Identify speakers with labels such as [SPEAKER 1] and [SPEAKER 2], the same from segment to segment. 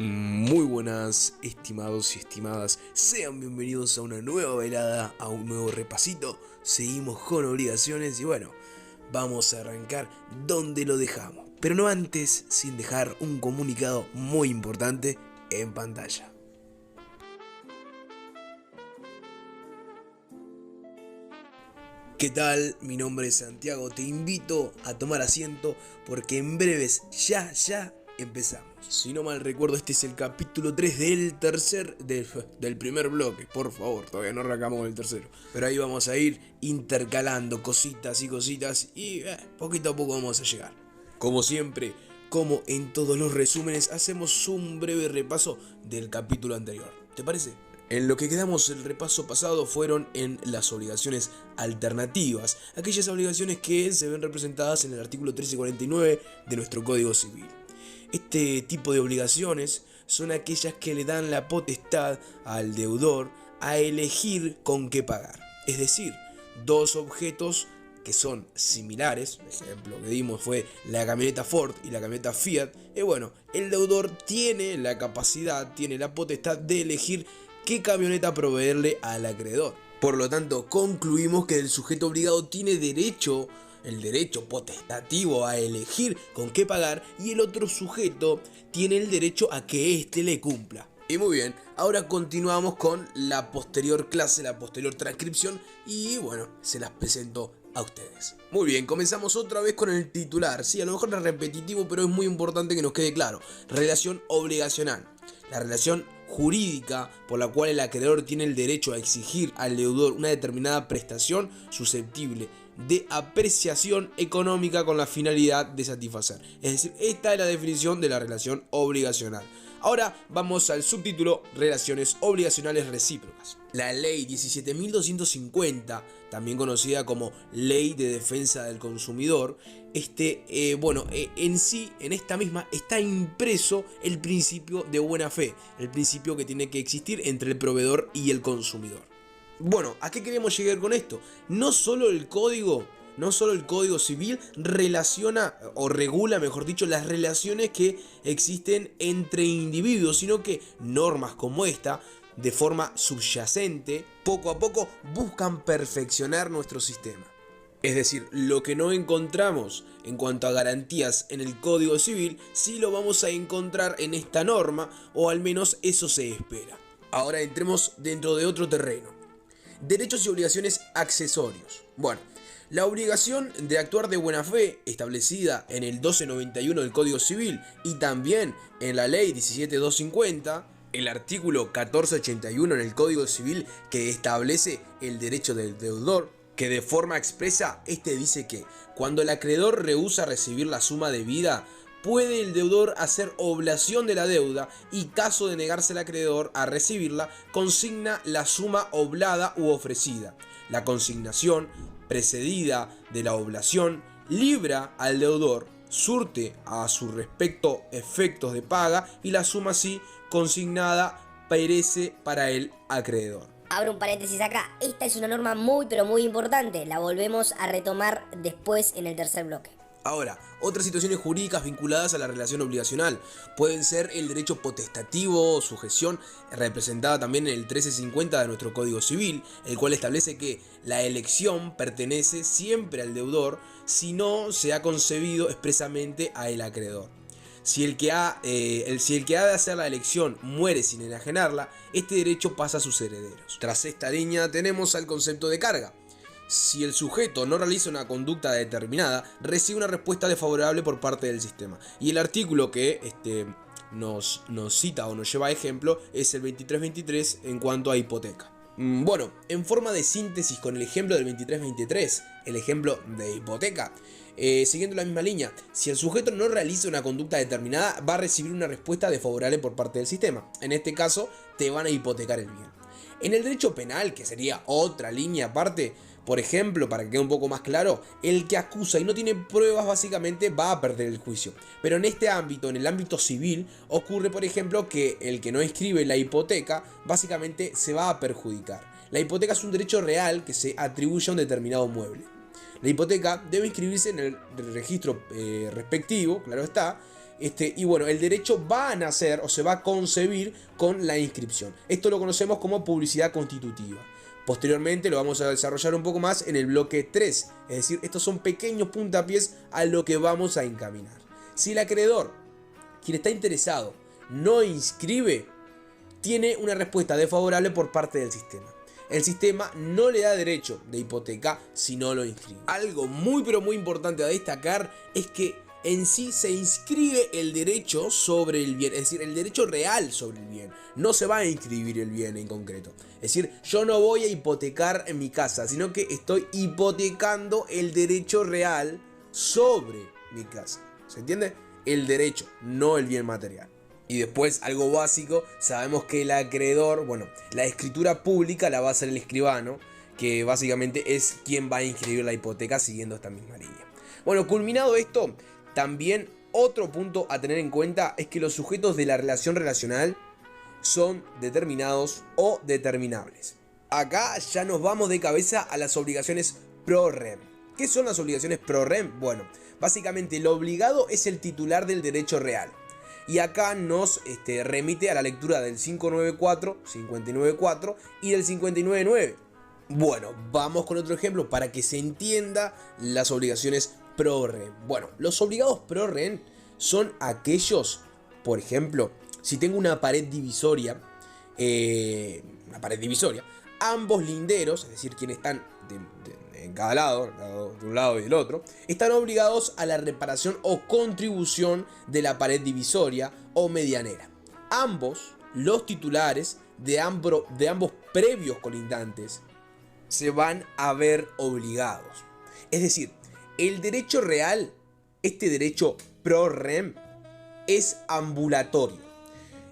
[SPEAKER 1] Muy buenas, estimados y estimadas, sean bienvenidos a una nueva velada, a un nuevo repasito. Seguimos con obligaciones y bueno, vamos a arrancar donde lo dejamos, pero no antes sin dejar un comunicado muy importante en pantalla. ¿Qué tal? Mi nombre es Santiago, te invito a tomar asiento porque en breves ya empezamos. Si no mal recuerdo, este es el capítulo 3 del primer bloque. Por favor, todavía no arrancamos el tercero. Pero ahí vamos a ir intercalando cositas y poquito a poco vamos a llegar. Como siempre, como en todos los resúmenes, hacemos un breve repaso del capítulo anterior. ¿Te parece? En lo que quedamos el repaso pasado fueron en las obligaciones alternativas, aquellas obligaciones que se ven representadas en el artículo 1349 de nuestro Código Civil. Este tipo de obligaciones son aquellas que le dan la potestad al deudor a elegir con qué pagar. Es decir, dos objetos que son similares, el ejemplo que dimos fue la camioneta Ford y la camioneta Fiat, el deudor tiene la capacidad, tiene la potestad de elegir qué camioneta proveerle al acreedor. Por lo tanto, concluimos que el sujeto obligado tiene el derecho potestativo a elegir con qué pagar, y el otro sujeto tiene el derecho a que éste le cumpla. Y muy bien, ahora continuamos con la posterior clase, la posterior transcripción, y se las presento a ustedes. Muy bien, comenzamos otra vez con el titular. Sí, a lo mejor es repetitivo, pero es muy importante que nos quede claro. Relación obligacional. La relación jurídica por la cual el acreedor tiene el derecho a exigir al deudor una determinada prestación susceptible de apreciación económica con la finalidad de satisfacer. Es decir, esta es la definición de la relación obligacional. Ahora vamos al subtítulo: Relaciones obligacionales recíprocas. La ley 17.250, también conocida como Ley de Defensa del Consumidor, en esta misma está impreso el principio de buena fe, el principio que tiene que existir entre el proveedor y el consumidor. Bueno, ¿a qué queremos llegar con esto? No solo el Código Civil relaciona o regula, mejor dicho, las relaciones que existen entre individuos, sino que normas como esta, de forma subyacente, poco a poco buscan perfeccionar nuestro sistema. Es decir, lo que no encontramos en cuanto a garantías en el Código Civil, sí lo vamos a encontrar en esta norma, o al menos eso se espera. Ahora entremos dentro de otro terreno. Derechos y obligaciones accesorios. Bueno, la obligación de actuar de buena fe, establecida en el 1291 del Código Civil y también en la ley 17.250, el artículo 1481 en el Código Civil, que establece el derecho del deudor, que de forma expresa dice que cuando el acreedor rehúsa recibir la suma debida, puede el deudor hacer oblación de la deuda, y caso de negarse el acreedor a recibirla, consigna la suma oblada u ofrecida. La consignación, precedida de la oblación, libra al deudor, surte a su respecto efectos de paga, y la suma así consignada perece para el acreedor.
[SPEAKER 2] Abro un paréntesis acá, esta es una norma muy pero muy importante, la volvemos a retomar después en el tercer bloque.
[SPEAKER 1] Ahora, otras situaciones jurídicas vinculadas a la relación obligacional pueden ser el derecho potestativo o sujeción, representada también en el 1350 de nuestro Código Civil, el cual establece que la elección pertenece siempre al deudor si no se ha concebido expresamente a el acreedor. Si el que ha de hacer la elección muere sin enajenarla, este derecho pasa a sus herederos. Tras esta línea tenemos al concepto de carga. Si el sujeto no realiza una conducta determinada, recibe una respuesta desfavorable por parte del sistema. Y el artículo que nos cita o nos lleva a ejemplo es el 2323 en cuanto a hipoteca. Bueno, en forma de síntesis con el ejemplo del 2323, el ejemplo de hipoteca, siguiendo la misma línea, si el sujeto no realiza una conducta determinada, va a recibir una respuesta desfavorable por parte del sistema. En este caso, te van a hipotecar el bien. En el derecho penal, que sería otra línea aparte, por ejemplo, para que quede un poco más claro, el que acusa y no tiene pruebas básicamente va a perder el juicio. Pero en este ámbito, en el ámbito civil, ocurre por ejemplo que el que no inscribe la hipoteca básicamente se va a perjudicar. La hipoteca es un derecho real que se atribuye a un determinado mueble. La hipoteca debe inscribirse en el registro respectivo, claro está, Y bueno, el derecho va a nacer o se va a concebir con la inscripción. Esto lo conocemos como publicidad constitutiva. Posteriormente lo vamos a desarrollar un poco más en el bloque 3. Es decir, estos son pequeños puntapiés a lo que vamos a encaminar. Si el acreedor, quien está interesado, no inscribe, tiene una respuesta desfavorable por parte del sistema. El sistema no le da derecho de hipoteca si no lo inscribe. Algo muy pero muy importante a destacar es que en sí se inscribe el derecho sobre el bien, es decir, el derecho real sobre el bien. No se va a inscribir el bien en concreto. Es decir, yo no voy a hipotecar en mi casa, sino que estoy hipotecando el derecho real sobre mi casa. ¿Se entiende? El derecho, no el bien material. Y después, algo básico, sabemos que el acreedor, bueno, la escritura pública la va a hacer el escribano, que básicamente es quien va a inscribir la hipoteca siguiendo esta misma línea. Bueno, culminado esto, también otro punto a tener en cuenta es que los sujetos de la relación relacional son determinados o determinables. Acá ya nos vamos de cabeza a las obligaciones pro rem. ¿Qué son las obligaciones pro rem? Bueno, básicamente el obligado es el titular del derecho real. Y acá nos remite a la lectura del 594, 594 y del 599. Bueno, vamos con otro ejemplo para que se entienda las obligaciones pro rem. Bueno, los obligados pro rem son aquellos, por ejemplo, si tengo una pared divisoria, ambos linderos, es decir, quienes están en cada lado, de un lado y del otro, están obligados a la reparación o contribución de la pared divisoria o medianera. Ambos, los titulares de ambos previos colindantes, se van a ver obligados. Es decir, el derecho real, este derecho pro rem, es ambulatorio.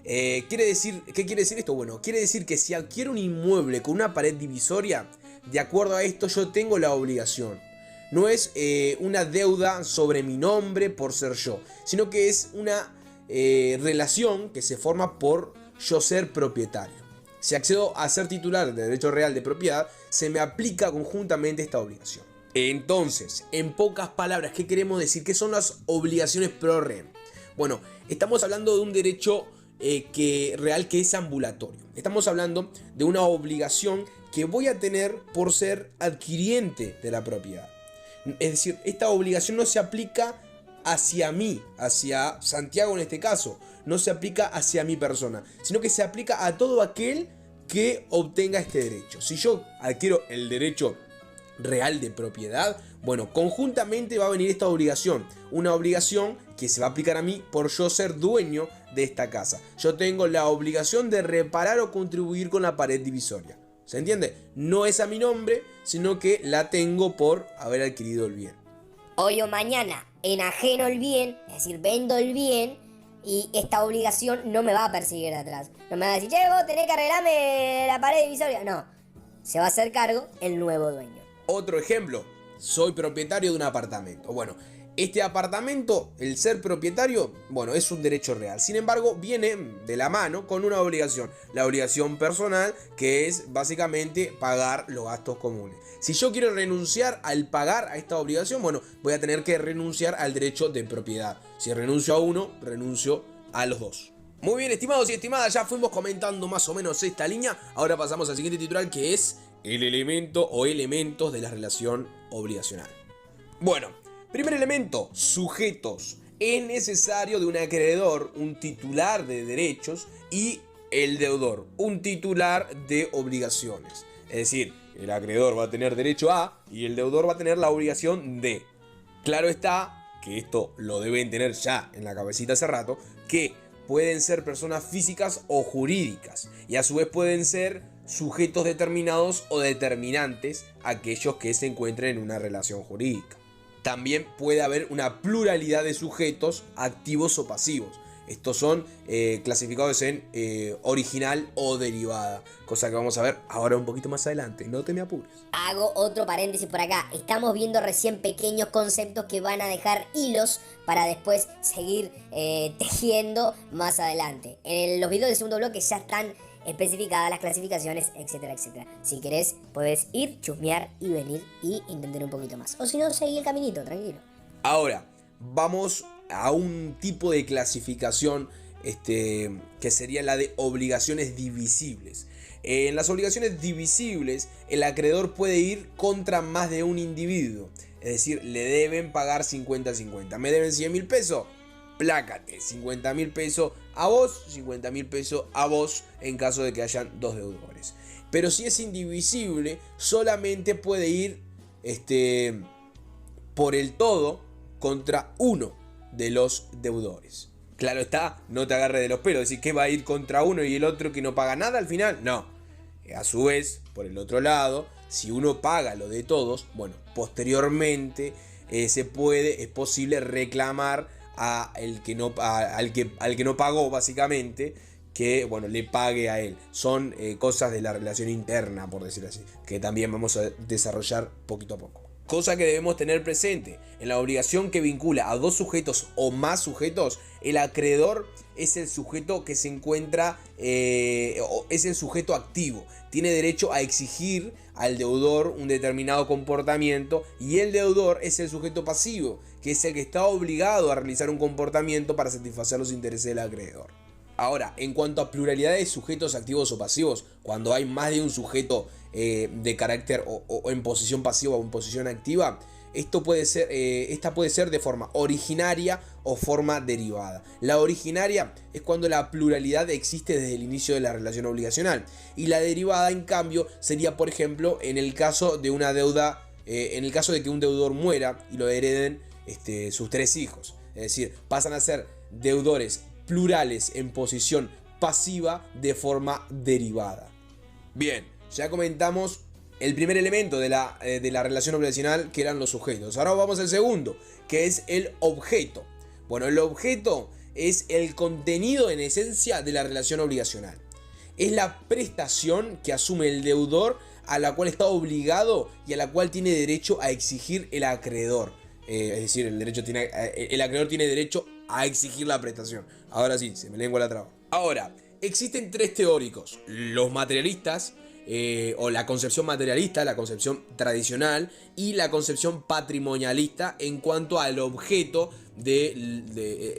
[SPEAKER 1] ¿Qué quiere decir esto? Bueno, quiere decir que si adquiero un inmueble con una pared divisoria, de acuerdo a esto yo tengo la obligación. No es una deuda sobre mi nombre por ser yo, sino que es una relación que se forma por yo ser propietario. Si accedo a ser titular de derecho real de propiedad, se me aplica conjuntamente esta obligación. Entonces, en pocas palabras, ¿qué queremos decir? ¿Qué son las obligaciones pro rem? Bueno, estamos hablando de un derecho real que es ambulatorio. Estamos hablando de una obligación que voy a tener por ser adquiriente de la propiedad. Es decir, esta obligación no se aplica hacia mí, hacia Santiago en este caso, no se aplica hacia mi persona, sino que se aplica a todo aquel que obtenga este derecho. Si yo adquiero el derecho real de propiedad, bueno, conjuntamente va a venir esta obligación, una obligación que se va a aplicar a mí por yo ser dueño de esta casa. Yo tengo la obligación de reparar o contribuir con la pared divisoria. ¿Se entiende? No es a mi nombre, sino que la tengo por haber adquirido el bien.
[SPEAKER 2] Hoy o mañana enajeno el bien, es decir, vendo el bien, y esta obligación no me va a perseguir de atrás. No me va a decir, che, vos tenés que arreglarme la pared divisoria. No, se va a hacer cargo el nuevo dueño.
[SPEAKER 1] Otro ejemplo, soy propietario de un apartamento. Bueno, este apartamento, el ser propietario, bueno, es un derecho real. Sin embargo, viene de la mano con una obligación. La obligación personal, que es básicamente pagar los gastos comunes. Si yo quiero renunciar al pagar a esta obligación, bueno, voy a tener que renunciar al derecho de propiedad. Si renuncio a uno, renuncio a los dos. Muy bien, estimados y estimadas, ya fuimos comentando más o menos esta línea. Ahora pasamos al siguiente titular, que es el elemento o elementos de la relación obligacional. Bueno, primer elemento, sujetos. Es necesario de un acreedor, un titular de derechos, y el deudor, un titular de obligaciones. Es decir, el acreedor va a tener derecho a y el deudor va a tener la obligación de. Claro está que esto lo deben tener ya en la cabecita hace rato, que pueden ser personas físicas o jurídicas, y a su vez pueden ser sujetos determinados o determinantes, aquellos que se encuentren en una relación jurídica. También puede haber una pluralidad de sujetos activos o pasivos. Estos son clasificados en original o derivada, cosa que vamos a ver ahora un poquito más adelante. No te me apures.
[SPEAKER 2] Hago otro paréntesis por acá. Estamos viendo recién pequeños conceptos que van a dejar hilos para después seguir tejiendo más adelante. En los videos del segundo bloque ya están especificadas las clasificaciones, etcétera, etcétera. Si querés, puedes ir, chusmear y venir y entender un poquito más. O si no, seguí el caminito, tranquilo.
[SPEAKER 1] Ahora, vamos a un tipo de clasificación que sería la de obligaciones divisibles. En las obligaciones divisibles, el acreedor puede ir contra más de un individuo. Es decir, le deben pagar 50-50. Me deben 100.000 pesos, plácate, 50.000 pesos a vos, 50.000 pesos a vos, en caso de que hayan dos deudores. Pero si es indivisible, solamente puede ir por el todo contra uno de los deudores. Claro está, no te agarres de los pelos, decir que va a ir contra uno y el otro que no paga nada al final. No. A su vez, por el otro lado, si uno paga lo de todos, bueno, posteriormente es posible reclamar al que no pagó, básicamente, que bueno, le pague a él. Son cosas de la relación interna, por decirlo así, que también vamos a desarrollar poquito a poco. Cosa que debemos tener presente: en la obligación que vincula a dos sujetos o más sujetos, el acreedor es el sujeto que se encuentra, es el sujeto activo. Tiene derecho a exigir al deudor un determinado comportamiento, y el deudor es el sujeto pasivo, que es el que está obligado a realizar un comportamiento para satisfacer los intereses del acreedor. Ahora, en cuanto a pluralidad de sujetos activos o pasivos, cuando hay más de un sujeto de carácter o en posición pasiva o en posición activa, esta puede ser de forma originaria o forma derivada. La originaria es cuando la pluralidad existe desde el inicio de la relación obligacional, y la derivada, en cambio, sería, por ejemplo, en el caso de una deuda, en el caso de que un deudor muera y lo hereden sus tres hijos. Es decir, pasan a ser deudores plurales en posición pasiva de forma derivada. Bien, ya comentamos el primer elemento de la relación obligacional, que eran los sujetos. Ahora vamos al segundo, que es el objeto. Bueno, el objeto es el contenido en esencia de la relación obligacional. Es la prestación que asume el deudor, a la cual está obligado y a la cual tiene derecho a exigir el acreedor. Es decir, el acreedor tiene derecho a exigir la prestación. Ahora sí, se me lengua la traba. Ahora, existen tres teóricos: los materialistas, o la concepción materialista, la concepción tradicional, y la concepción patrimonialista en cuanto al objeto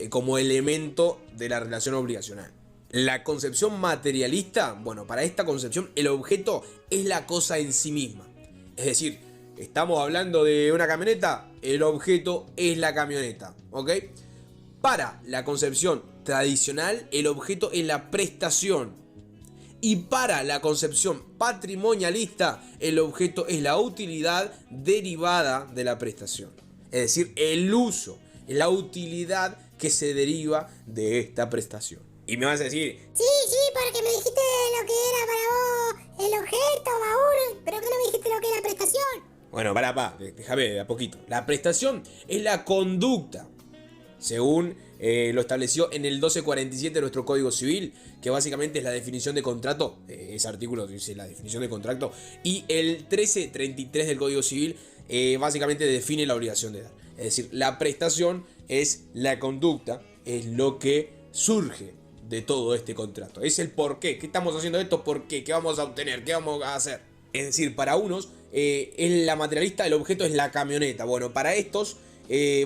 [SPEAKER 1] como elemento de la relación obligacional. La concepción materialista, bueno, para esta concepción el objeto es la cosa en sí misma. Es decir, estamos hablando de una camioneta, el objeto es la camioneta, ¿ok? Para la concepción tradicional, el objeto es la prestación. Y para la concepción patrimonialista, el objeto es la utilidad derivada de la prestación. Es decir, el uso, la utilidad que se deriva de esta prestación. Y me vas a decir:
[SPEAKER 3] Sí, porque me dijiste lo que era para vos el objeto, Mauro, pero que no me dijiste lo que era prestación.
[SPEAKER 1] Bueno, déjame de a poquito. La prestación es la conducta, según lo estableció en el 1247 de nuestro Código Civil, que básicamente es la definición de contrato. Ese artículo dice la definición de contrato. Y el 1333 del Código Civil básicamente define la obligación de dar. Es decir, la prestación es la conducta, es lo que surge de todo este contrato. Es el por qué. ¿Qué estamos haciendo esto? ¿Por qué? ¿Qué vamos a obtener? ¿Qué vamos a hacer? Es decir, para unos, en la materialista, el objeto es la camioneta. Bueno, para estos,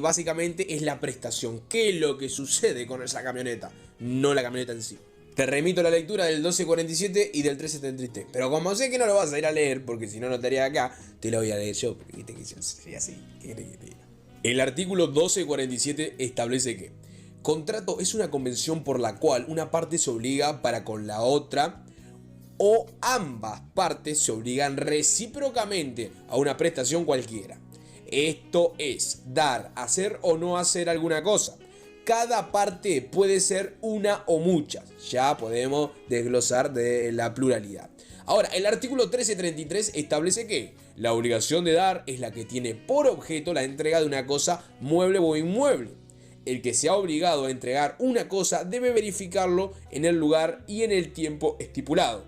[SPEAKER 1] básicamente es la prestación. ¿Qué es lo que sucede con esa camioneta? No la camioneta en sí. Te remito a la lectura del 1247 y del 1373. Pero como sé que no lo vas a ir a leer, porque si no, no estaría acá, te lo voy a leer yo. Porque viste que yo soy así. El artículo 1247 establece que contrato es una convención por la cual una parte se obliga para con la otra, o ambas partes se obligan recíprocamente a una prestación cualquiera. Esto es, dar, hacer o no hacer alguna cosa. Cada parte puede ser una o muchas. Ya podemos desglosar de la pluralidad. Ahora, el artículo 1333 establece que la obligación de dar es la que tiene por objeto la entrega de una cosa mueble o inmueble. El que se ha obligado a entregar una cosa debe verificarlo en el lugar y en el tiempo estipulado.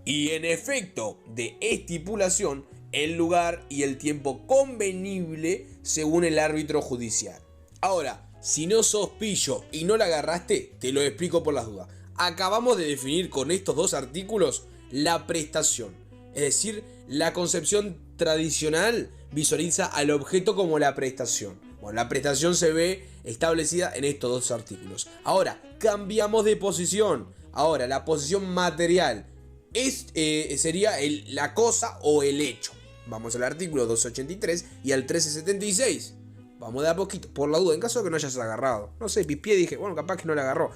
[SPEAKER 1] Y en efecto de estipulación, el lugar y el tiempo convenible según el árbitro judicial. Ahora, si no sos pillo y no la agarraste, te lo explico por las dudas. Acabamos de definir con estos dos artículos la prestación. Es decir, la concepción tradicional visualiza al objeto como la prestación. Bueno, la prestación se ve establecida en estos dos artículos. Ahora, cambiamos de posición. Ahora, la posición material sería la cosa o el hecho. Vamos al artículo 283 y al 1376. Vamos de a poquito, por la duda, en caso de que no hayas agarrado. No sé, pispié, dije, bueno, capaz que no la agarró.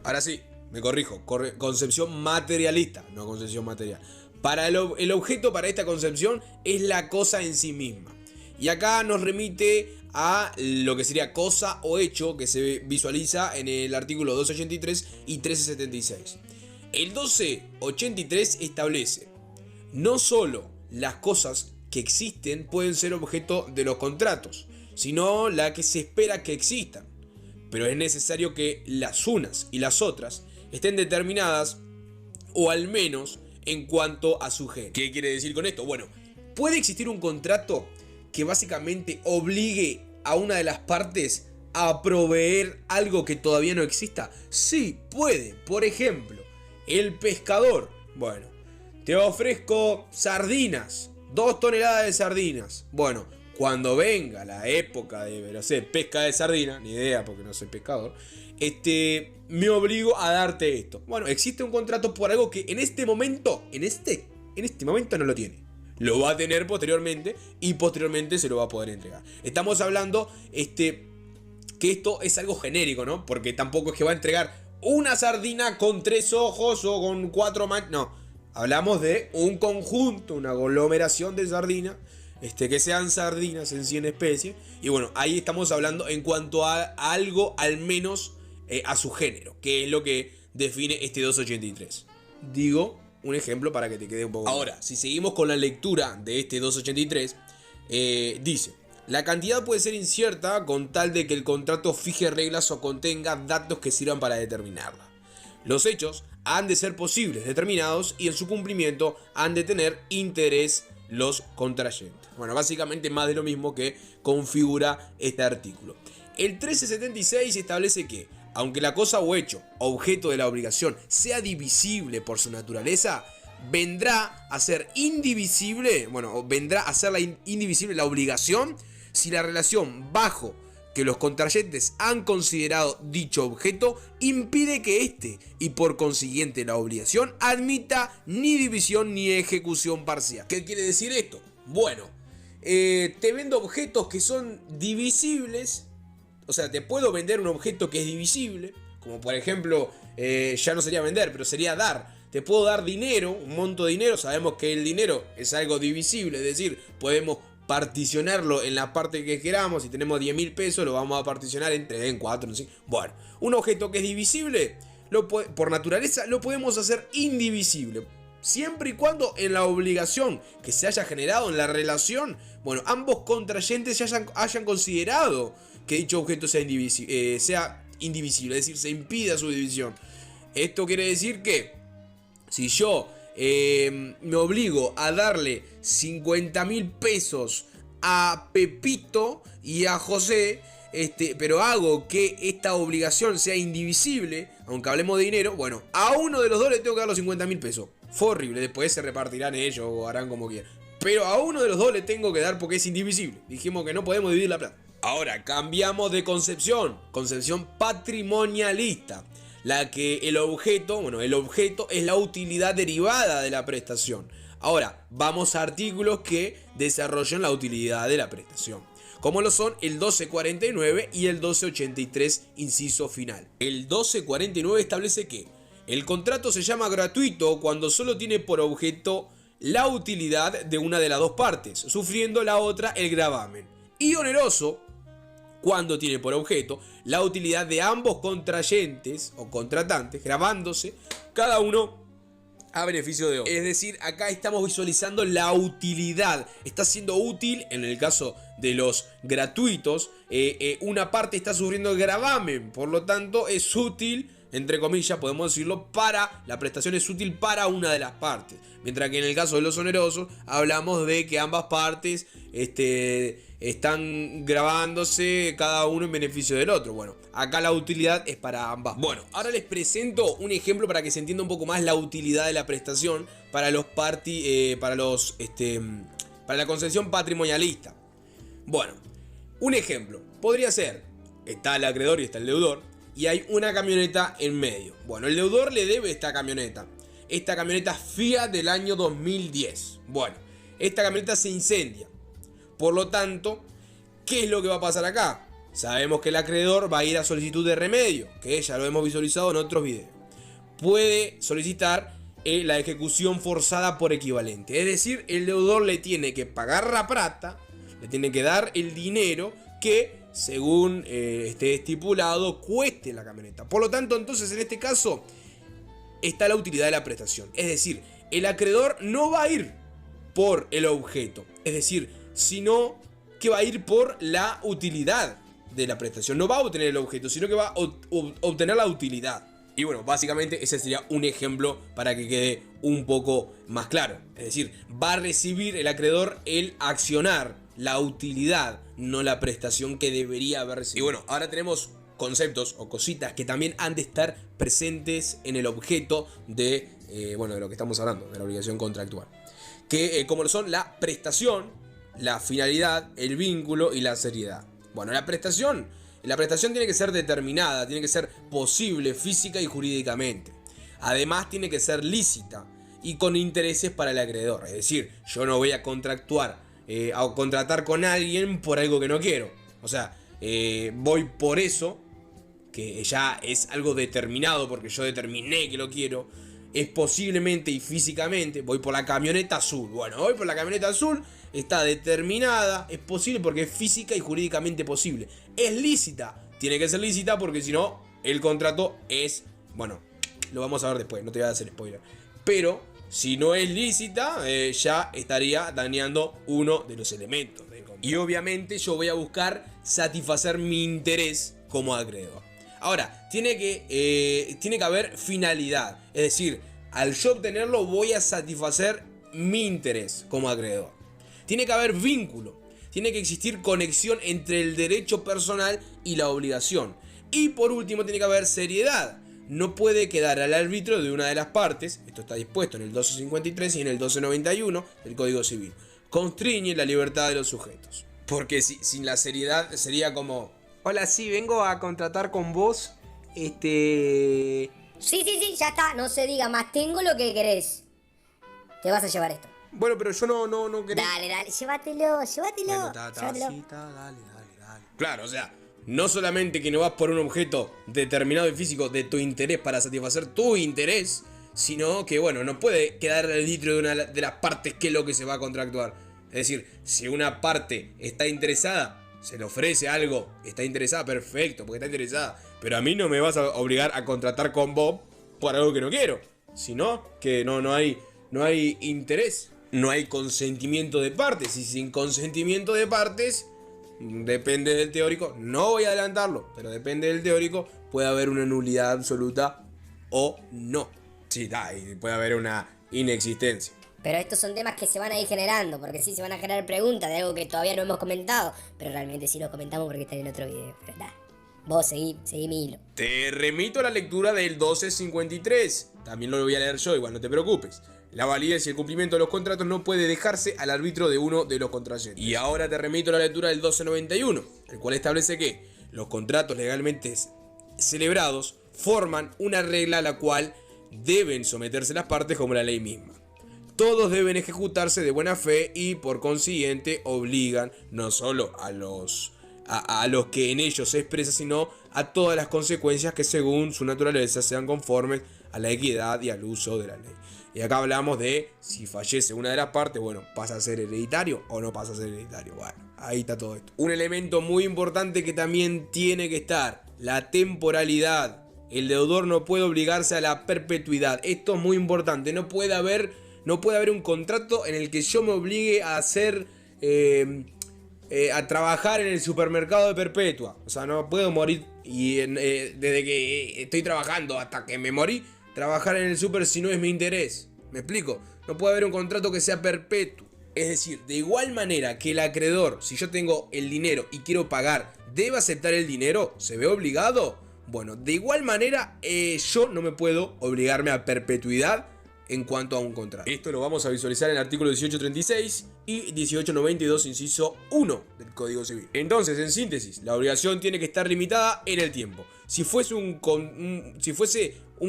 [SPEAKER 1] Ahora sí, me corrijo. Concepción materialista, no concepción material. Para el objeto para esta concepción es la cosa en sí misma. Y acá nos remite a lo que sería cosa o hecho que se visualiza en el artículo 283 y 1376. El 1283 establece: no solo las cosas que existen pueden ser objeto de los contratos, sino la que se espera que existan. Pero es necesario que las unas y las otras estén determinadas, o al menos en cuanto a su género. ¿Qué quiere decir con esto? Bueno, puede existir un contrato que básicamente obligue a una de las partes a proveer algo que todavía no exista. Sí, puede. Por ejemplo, el pescador. Bueno, te ofrezco sardinas, 2 toneladas de sardinas. Bueno, cuando venga la época de, no sé, pesca de sardina, ni idea porque no soy pescador, me obligo a darte esto. Bueno, existe un contrato por algo que en este momento, en este momento no lo tiene. Lo va a tener posteriormente y posteriormente se lo va a poder entregar. Estamos hablando que esto es algo genérico, ¿no? Porque tampoco es que va a entregar una sardina con 3 ojos o con 4 manchas. No, hablamos de un conjunto, una aglomeración de sardinas, que sean sardinas en 100 especies. Y bueno, ahí estamos hablando en cuanto a algo, al menos a su género, que es lo que define este 283. Digo un ejemplo para que te quede un poco. Ahora, si seguimos con la lectura de este 283, dice: la cantidad puede ser incierta con tal de que el contrato fije reglas o contenga datos que sirvan para determinarla. Los hechos han de ser posibles, determinados, y en su cumplimiento han de tener interés los contrayentes. Bueno, básicamente más de lo mismo que configura este artículo. El 1376 establece que, aunque la cosa o hecho, objeto de la obligación, sea divisible por su naturaleza, vendrá a ser indivisible, indivisible la obligación si la relación bajo que los contrayentes han considerado dicho objeto impide que éste, y por consiguiente la obligación, admita ni división ni ejecución parcial. ¿Qué quiere decir esto? Bueno, te vendo objetos que son divisibles. O sea, te puedo vender un objeto que es divisible, como por ejemplo, ya no sería vender, pero sería dar. Te puedo dar dinero, un monto de dinero. Sabemos que el dinero es algo divisible, es decir, podemos particionarlo en la parte que queramos. Si tenemos 10.000 pesos, lo vamos a particionar en 3, en 4, en 5. Bueno, un objeto que es divisible, por naturaleza, lo podemos hacer indivisible. Siempre y cuando en la obligación que se haya generado en la relación, bueno, ambos contrayentes hayan considerado que dicho objeto sea indivisible, es decir, se impida su división. Esto quiere decir que si yo me obligo a darle 50.000 pesos a Pepito y a José, pero hago que esta obligación sea indivisible, aunque hablemos de dinero, bueno, a uno de los dos le tengo que dar los 50.000 pesos. Fue horrible, después se repartirán ellos o harán como quieran. Pero a uno de los dos le tengo que dar porque es indivisible. Dijimos que no podemos dividir la plata. Ahora, cambiamos de concepción patrimonialista. La que el objeto es la utilidad derivada de la prestación. Ahora, vamos a artículos que desarrollan la utilidad de la prestación, como lo son el 1249 y el 1283, inciso final. El 1249 establece que el contrato se llama gratuito cuando solo tiene por objeto la utilidad de una de las dos partes, sufriendo la otra el gravamen, y oneroso cuando tiene por objeto la utilidad de ambos contrayentes o contratantes, gravándose cada uno a beneficio de otro. Es decir, acá estamos visualizando la utilidad. Está siendo útil, en el caso de los gratuitos, una parte está sufriendo el gravamen, por lo tanto es útil, entre comillas, podemos decirlo, la prestación es útil para una de las partes. Mientras que en el caso de los onerosos, hablamos de que ambas partes están gravándose cada uno en beneficio del otro. Bueno, acá la utilidad es para ambas. Bueno, ahora les presento un ejemplo para que se entienda un poco más la utilidad de la prestación para la concepción patrimonialista. Bueno, un ejemplo. podría ser, está el acreedor y está el deudor, y hay una camioneta en medio. Bueno, el deudor le debe esta camioneta. Esta camioneta Fiat del año 2010. Bueno, esta camioneta se incendia. Por lo tanto, ¿qué es lo que va a pasar acá? Sabemos que el acreedor va a ir a solicitud de remedio, que ya lo hemos visualizado en otros videos. Puede solicitar la ejecución forzada por equivalente. Es decir, el deudor le tiene que pagar la plata, le tiene que dar el dinero que, según esté estipulado, cueste la camioneta. Por lo tanto, entonces, en este caso, está la utilidad de la prestación. Es decir, el acreedor no va a ir por el objeto. Es decir, sino que va a ir por la utilidad de la prestación. No va a obtener el objeto, sino que va a obtener la utilidad. Y bueno, básicamente ese sería un ejemplo para que quede un poco más claro. Es decir, va a recibir el acreedor el accionar, la utilidad, no la prestación que debería haber recibido. Y bueno, ahora tenemos conceptos o cositas que también han de estar presentes en el objeto de, de lo que estamos hablando, de la obligación contractual. Que como lo son la prestación, la finalidad, el vínculo y la seriedad. Bueno, la prestación tiene que ser determinada, tiene que ser posible física y jurídicamente. Además tiene que ser lícita y con intereses para el acreedor. Es decir, yo no voy a contratar con alguien por algo que no quiero. O sea, voy por eso, que ya es algo determinado porque yo determiné que lo quiero. Es posiblemente y físicamente, voy por la camioneta azul. Bueno, voy por la camioneta azul, está determinada, es posible porque es física y jurídicamente posible. Es lícita, tiene que ser lícita porque si no, el contrato es, bueno, lo vamos a ver después, no te voy a hacer spoiler. Pero, si no es lícita, ya estaría dañando uno de los elementos del contrato. Y obviamente yo voy a buscar satisfacer mi interés como acreedor. Ahora, tiene que haber finalidad. Es decir, al yo obtenerlo voy a satisfacer mi interés como acreedor. Tiene que haber vínculo. Tiene que existir conexión entre el derecho personal y la obligación. Y por último tiene que haber seriedad. No puede quedar al arbitrio de una de las partes. Esto está dispuesto en el 1253 y en el 1291 del Código Civil. Constriñe la libertad de los sujetos. Porque sin la seriedad sería como... Hola, sí, vengo a contratar con vos,
[SPEAKER 2] Sí, ya está, no se diga más, tengo lo que querés. Te vas a llevar esto.
[SPEAKER 1] Bueno, pero yo no quería...
[SPEAKER 2] Dale, llévatelo.
[SPEAKER 1] Bueno, dale. Claro, o sea, no solamente que no vas por un objeto determinado y físico de tu interés para satisfacer tu interés, sino que, bueno, no puede quedar al arbitrio de una de las partes que es lo que se va a contractuar. Es decir, si una parte está interesada... Se le ofrece algo, está interesada, perfecto, porque está interesada. Pero a mí no me vas a obligar a contratar con Bob por algo que no quiero. Sino que no hay interés, no hay consentimiento de partes. Y sin consentimiento de partes, depende del teórico, no voy a adelantarlo, pero depende del teórico, puede haber una nulidad absoluta o no. Sí, y puede haber una inexistencia.
[SPEAKER 2] Pero estos son temas que se van a ir generando, porque sí se van a generar preguntas de algo que todavía no hemos comentado, pero realmente sí lo comentamos porque está en otro video. Pero nada, vos seguí mi hilo.
[SPEAKER 1] Te remito a la lectura del 1253. También lo voy a leer yo, igual no te preocupes. La validez y el cumplimiento de los contratos no puede dejarse al arbitrio de uno de los contrayentes. Y ahora te remito a la lectura del 1291, el cual establece que los contratos legalmente celebrados forman una regla a la cual deben someterse las partes como la ley misma. Todos deben ejecutarse de buena fe y por consiguiente obligan no solo a los que en ellos se expresa, sino a todas las consecuencias que según su naturaleza sean conformes a la equidad y al uso de la ley. Y acá hablamos de si fallece una de las partes, bueno, pasa a ser hereditario o no pasa a ser hereditario. Bueno, ahí está todo esto. Un elemento muy importante que también tiene que estar, la temporalidad. El deudor no puede obligarse a la perpetuidad. Esto es muy importante, no puede haber un contrato en el que yo me obligue a hacer, a trabajar en el supermercado de perpetua. O sea, no puedo morir y desde que estoy trabajando hasta que me morí, trabajar en el super si no es mi interés. ¿Me explico? No puede haber un contrato que sea perpetuo. Es decir, de igual manera que el acreedor, si yo tengo el dinero y quiero pagar, debe aceptar el dinero, ¿se ve obligado? Bueno, de igual manera yo no me puedo obligarme a perpetuidad en cuanto a un contrato. Esto lo vamos a visualizar en el artículo 1836 y 1892, inciso 1 del Código Civil. Entonces, en síntesis, la obligación tiene que estar limitada en el tiempo. Si fuese un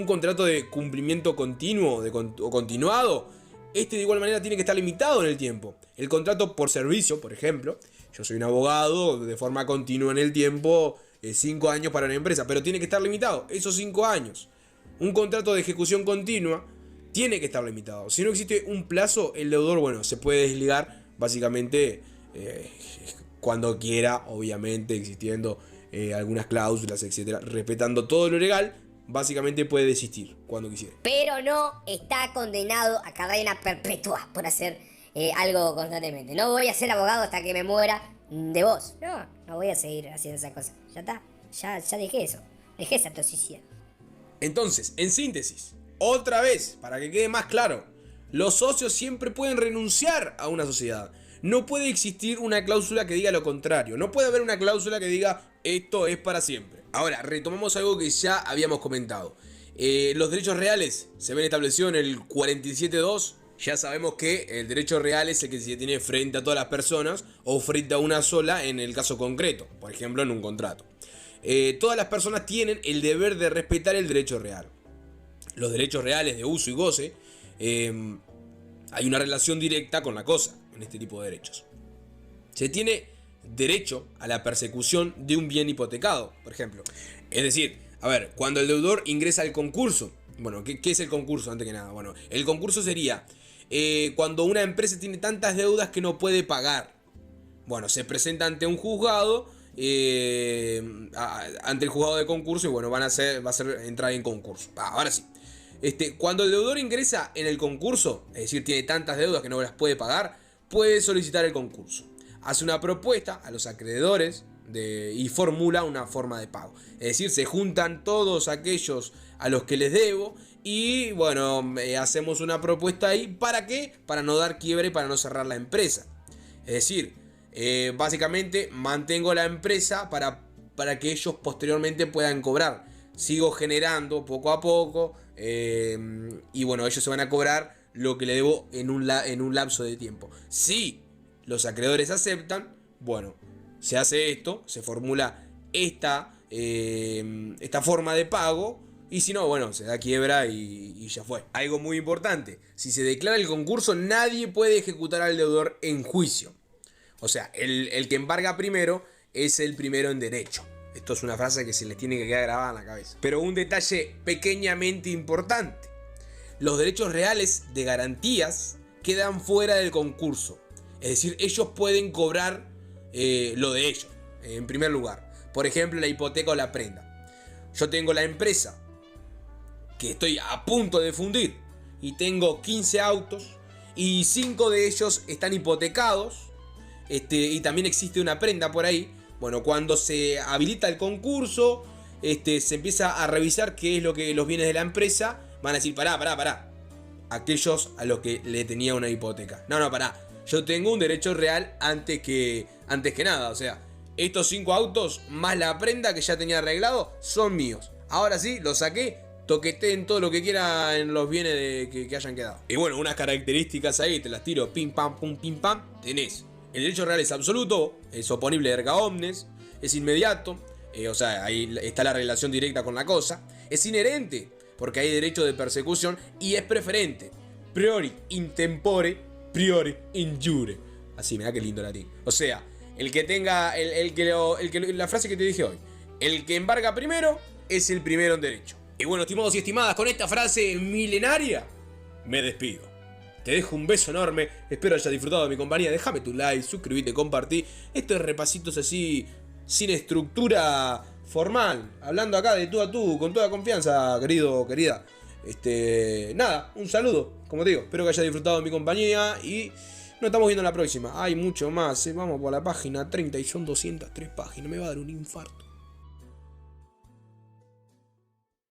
[SPEAKER 1] contrato de cumplimiento continuo o continuado, de igual manera tiene que estar limitado en el tiempo. El contrato por servicio, por ejemplo, yo soy un abogado de forma continua en el tiempo, 5 años para una empresa, pero tiene que estar limitado esos 5 años. Un contrato de ejecución continua tiene que estar limitado. Si no existe un plazo, el deudor, bueno, se puede desligar básicamente cuando quiera, obviamente existiendo algunas cláusulas, etcétera, respetando todo lo legal. Básicamente puede desistir cuando quisiera.
[SPEAKER 2] Pero no está condenado a cadena perpetua por hacer algo constantemente. No voy a ser abogado hasta que me muera de vos. No voy a seguir haciendo esa cosa. Ya está. Ya dejé eso. Dejé esa toxicidad.
[SPEAKER 1] Entonces, en síntesis, otra vez, para que quede más claro, los socios siempre pueden renunciar a una sociedad. No puede existir una cláusula que diga lo contrario. No puede haber una cláusula que diga esto es para siempre. Ahora, retomamos algo que ya habíamos comentado. Los derechos reales se ven establecidos en el 47.2. Ya sabemos que el derecho real es el que se tiene frente a todas las personas o frente a una sola en el caso concreto, por ejemplo en un contrato. Todas las personas tienen el deber de respetar el derecho real. Los derechos reales de uso y goce, hay una relación directa con la cosa en este tipo de derechos. Se tiene derecho a la persecución de un bien hipotecado, por ejemplo. Es decir, a ver, cuando el deudor ingresa al concurso, bueno, ¿qué es el concurso antes que nada? Bueno, el concurso sería cuando una empresa tiene tantas deudas que no puede pagar. Bueno, se presenta ante un juzgado, ante el juzgado de concurso y bueno, va a ser entrar en concurso. Ahora sí. Cuando el deudor ingresa en el concurso, es decir, tiene tantas deudas que no las puede pagar, puede solicitar el concurso. Hace una propuesta a los acreedores y formula una forma de pago. Es decir, se juntan todos aquellos a los que les debo y bueno, hacemos una propuesta ahí. ¿Para qué? Para no dar quiebre y para no cerrar la empresa. Es decir, básicamente mantengo la empresa para que ellos posteriormente puedan cobrar. Sigo generando poco a poco y bueno, ellos se van a cobrar lo que le debo en un lapso de tiempo. Si los acreedores aceptan, bueno, se hace esto, se formula esta forma de pago y si no, bueno, se da quiebra y ya fue. Algo muy importante, si se declara el concurso, nadie puede ejecutar al deudor en juicio. O sea, el que embarga primero es el primero en derecho. Esto es una frase que se les tiene que quedar grabada en la cabeza. Pero un detalle pequeñamente importante. Los derechos reales de garantías quedan fuera del concurso. Es decir, ellos pueden cobrar lo de ellos, en primer lugar. Por ejemplo, la hipoteca o la prenda. Yo tengo la empresa que estoy a punto de fundir y tengo 15 autos y 5 de ellos están hipotecados y también existe una prenda por ahí. Bueno, cuando se habilita el concurso, se empieza a revisar qué es lo que los bienes de la empresa. Van a decir, pará. Aquellos a los que le tenía una hipoteca. No, pará. Yo tengo un derecho real antes que nada. O sea, estos 5 autos más la prenda que ya tenía arreglado son míos. Ahora sí, los saqué. Toqueteen todo lo que quiera en los bienes que hayan quedado. Y bueno, unas características ahí, te las tiro. Pim, pam, pum, pim, pam. Tenés. El derecho real es absoluto, es oponible erga omnes, es inmediato, o sea, ahí está la relación directa con la cosa. Es inherente, porque hay derecho de persecución, y es preferente. Priori intempore, priori injure. Así, mirá qué lindo latín. O sea, el que tenga, la frase que te dije hoy, el que embarga primero es el primero en derecho. Y bueno, estimados y estimadas, con esta frase milenaria, me despido. Te dejo un beso enorme, espero hayas disfrutado de mi compañía, déjame tu like, suscríbete, compartí. Estos repasitos así, sin estructura formal, hablando acá de tú a tú, con toda confianza, querido, querida. Nada, un saludo, como te digo, espero que hayas disfrutado de mi compañía y nos estamos viendo en la próxima. Hay mucho más, vamos por la página 30 y son 203 páginas, me va a dar un infarto.